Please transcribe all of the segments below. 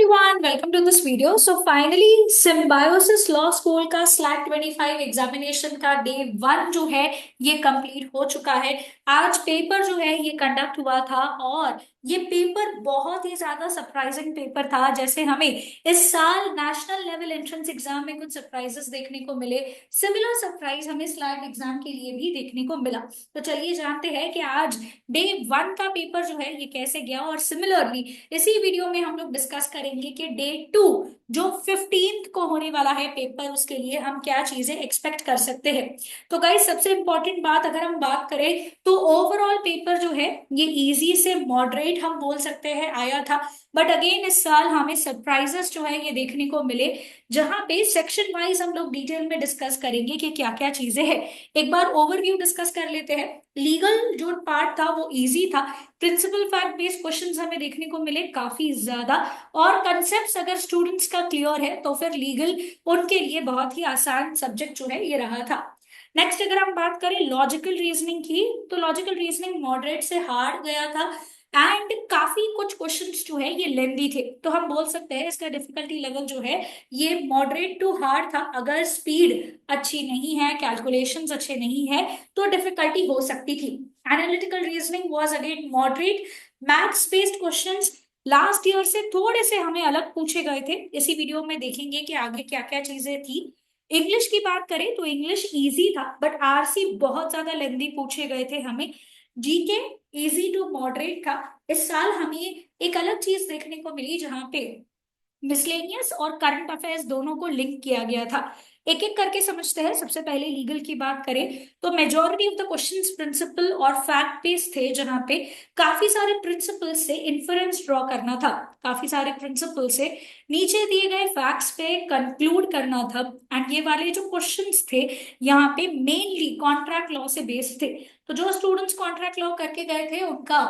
everyone, welcome to this video. So finally symbiosis law school का slate 25 examination का day 1 जो है ये कंप्लीट हो चुका है। आज पेपर जो है ये कंडक्ट हुआ था और ये पेपर बहुत ही ज्यादा सरप्राइजिंग पेपर था। जैसे हमें इस साल नेशनल लेवल एंट्रेंस एग्जाम में कुछ सरप्राइजेस देखने को मिले, सिमिलर सरप्राइज हमें स्लैट एग्जाम के लिए भी देखने को मिला। तो चलिए जानते हैं कि आज डे 1 का पेपर जो है ये कैसे गया, और सिमिलरली इसी वीडियो में हम लोग डिस्कस करेंगे कि डे 2 जो 15th को होने वाला है पेपर, उसके लिए हम क्या चीजें एक्सपेक्ट कर सकते हैं। तो गाइस, सबसे इंपॉर्टेंट बात अगर हम बात करें तो ओवरऑल पेपर जो है ये इजी से मॉडरेट हम बोल सकते हैं आया था। बट अगेन इस साल हमें सरप्राइजेस जो है ये देखने को मिले, जहां पे सेक्शन वाइज हम लोग डिटेल में डिस्कस करेंगे कि क्या क्या चीजें हैं। एक बार ओवरव्यू डिस्कस कर लेते हैं। लीगल जो पार्ट था वो इजी था। प्रिंसिपल फैक्ट बेस्ड क्वेश्चंस हमें देखने को मिले काफी ज्यादा, और कंसेप्ट्स अगर स्टूडेंट्स का क्लियर है तो फिर लीगल उनके लिए बहुत ही आसान सब्जेक्ट जो है ये रहा था। नेक्स्ट अगर हम बात करें लॉजिकल रीजनिंग की, तो लॉजिकल रीजनिंग मॉडरेट से हार्ड गया था एंड काफी कुछ क्वेश्चंस जो है ये लेंदी थे। तो हम बोल सकते हैं इसका डिफिकल्टी लेवल जो है ये मॉडरेट टू हार्ड था। अगर स्पीड अच्छी नहीं है, कैलकुलेशंस अच्छे नहीं है, तो डिफिकल्टी हो सकती थी। Analytical reasoning was again moderate. Maths based questions last year से थोड़े से हमें अलग पूछे गए थे। इसी वीडियो में देखेंगे कि आगे क्या क्या चीजें थी। इंग्लिश की बात करें तो इंग्लिश इजी था, बट आरसी बहुत ज्यादा लेंदी पूछे गए थे हमें। जीके इजी टू मॉडरेट था। इस साल हमें एक अलग चीज देखने को मिली, जहां पे मिसलेनियस और करंट अफेयर्स दोनों को लिंक किया गया था। एक एक करके समझते हैं। सबसे पहले लीगल की बात करें तो majority of the questions principle और फैक्ट बेस्ड थे, जहां पे काफी सारे प्रिंसिपल से इन्फरेंस ड्रॉ करना था, काफी सारे प्रिंसिपल से नीचे दिए गए फैक्ट्स पे कंक्लूड करना था। एंड ये वाले जो क्वेश्चंस थे यहाँ पे मेनली कॉन्ट्रैक्ट लॉ से बेस्ड थे। तो जो स्टूडेंट्स कॉन्ट्रैक्ट लॉ करके गए थे उनका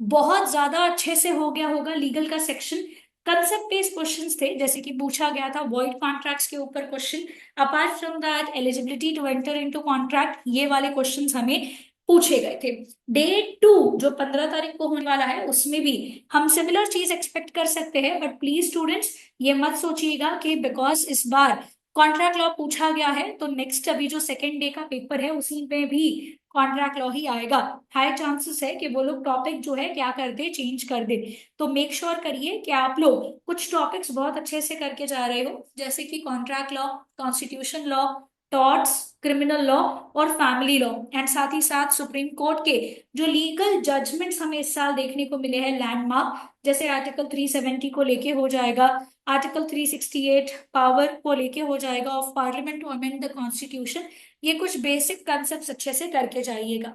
बहुत ज्यादा अच्छे से हो गया होगा लीगल का सेक्शन। कंसेप्ट बेस्ड क्वेश्चंस थे, जैसे कि पूछा गया था वॉइड कॉन्ट्रैक्ट्स के ऊपर question. Apart from that eligibility to enter into contract, ये वाले क्वेश्चंस हमें पूछे गए थे। डे 2 जो 15 तारीख को होने वाला है उसमें भी हम सिमिलर चीज एक्सपेक्ट कर सकते हैं। बट प्लीज स्टूडेंट्स ये मत सोचिएगा कि बिकॉज इस बार कॉन्ट्रैक्ट लॉ पूछा गया है तो नेक्स्ट अभी जो सेकेंड डे का पेपर है उसी में भी कॉन्ट्रैक्ट लॉ ही आएगा। हाई चांसेस है कि वो लोग टॉपिक जो है क्या कर दे, चेंज कर दे। तो मेक श्योर करिए कि आप लोग कुछ टॉपिक्स बहुत अच्छे से करके जा रहे हो, जैसे कि contract law, constitution law, torts, criminal law और फैमिली लॉ। एंड साथ ही साथ सुप्रीम कोर्ट के जो लीगल जजमेंट्स हमें इस साल देखने को मिले हैं लैंडमार्क, जैसे आर्टिकल 370 को लेके हो जाएगा, आर्टिकल 368 पावर को लेके हो जाएगा of parliament to amend the constitution. ये कुछ बेसिक कंसेप्ट अच्छे से करके जाइएगा।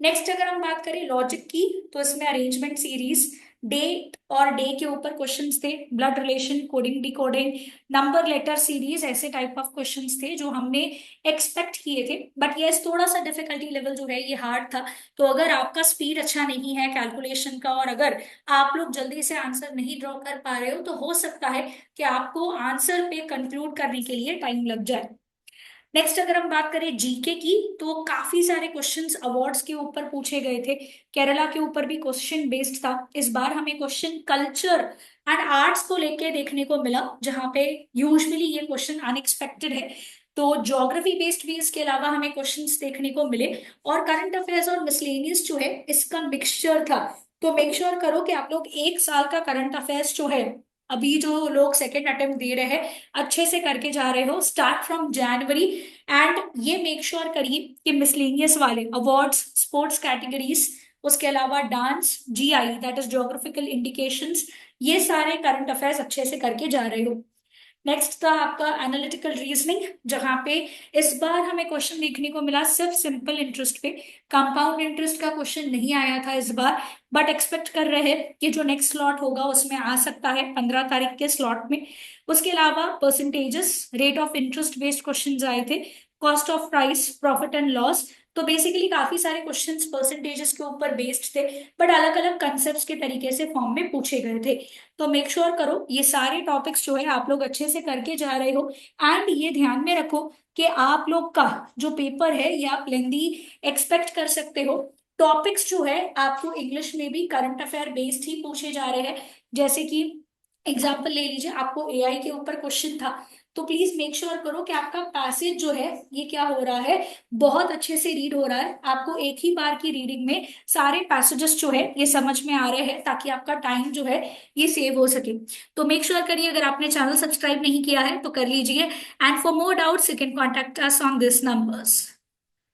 नेक्स्ट अगर हम बात करें लॉजिक की, तो इसमें अरेंजमेंट सीरीज, डेट और डे के ऊपर क्वेश्चंस थे, blood relation, coding decoding, number letter series, ऐसे टाइप ऑफ क्वेश्चंस थे जो हमने एक्सपेक्ट किए थे। बट ये थोड़ा सा डिफिकल्टी लेवल जो है ये हार्ड था। तो अगर आपका स्पीड अच्छा नहीं है कैलकुलेशन का, और अगर आप लोग जल्दी से आंसर नहीं ड्रॉ कर पा रहे हो, तो हो सकता है कि आपको आंसर पे कंक्लूड करने के लिए टाइम लग जाए। नेक्स्ट अगर हम बात करें जीके की, तो काफी सारे क्वेश्चंस अवार्ड्स के ऊपर पूछे गए थे। केरला के ऊपर भी क्वेश्चन बेस्ड था। इस बार हमें क्वेश्चन कल्चर एंड आर्ट्स को लेके देखने को मिला, जहां पे यूजुअली ये क्वेश्चन अनएक्सपेक्टेड है। तो ज्योग्राफी बेस्ड भी इसके अलावा हमें क्वेश्चंस देखने को मिले, और करंट अफेयर्स और मिसलेनियस जो है इसका मिक्सचर था। तो मेक श्योर करो कि आप लोग एक साल का करंट अफेयर्स जो है, अभी जो लोग सेकेंड अटेम्प्ट दे रहे हैं, अच्छे से करके जा रहे हो स्टार्ट फ्रॉम जनवरी। एंड ये मेक श्योर करिए कि मिसलेनियस वाले अवार्ड्स, स्पोर्ट्स कैटेगरीज, उसके अलावा dance, GI that is geographical indications, ये सारे करंट अफेयर्स अच्छे से करके जा रहे हो। नेक्स्ट था आपका एनालिटिकल रीजनिंग, जहां पे इस बार हमें क्वेश्चन देखने को मिला सिर्फ सिंपल इंटरेस्ट पे। कंपाउंड इंटरेस्ट का क्वेश्चन नहीं आया था इस बार, बट एक्सपेक्ट कर रहे हैं कि जो नेक्स्ट स्लॉट होगा उसमें आ सकता है 15 तारीख के स्लॉट में। उसके अलावा percentages, rate of interest based questions आए थे, cost of price, profit and loss. तो बेसिकली काफी सारे क्वेश्चंस परसेंटेजेस के ऊपर बेस्ड थे, बट अलग अलग कंसेप्ट के तरीके से फॉर्म में पूछे गए थे। तो मेक श्योर करो ये सारे टॉपिक्स जो है आप लोग अच्छे से करके जा रहे हो। एंड ये ध्यान में रखो कि आप लोग का जो पेपर है ये आप लेंदी एक्सपेक्ट कर सकते हो। टॉपिक्स जो है आपको इंग्लिश में भी करंट अफेयर बेस्ड ही पूछे जा रहे हैं, जैसे कि एग्जाम्पल ले लीजिए, आपको एआई के ऊपर क्वेश्चन था, तो प्लीज मेक श्योर करो कि आपका पैसेज जो है ये क्या हो रहा है, बहुत अच्छे से रीड हो रहा है, आपको एक ही बार की रीडिंग में सारे पैसेजेस जो है ये समझ में आ रहे हैं, ताकि आपका टाइम जो है ये सेव हो सके। तो मेक श्योर करिए, अगर आपने चैनल सब्सक्राइब नहीं किया है तो कर लीजिए। And for more doubts you can contact us on this numbers.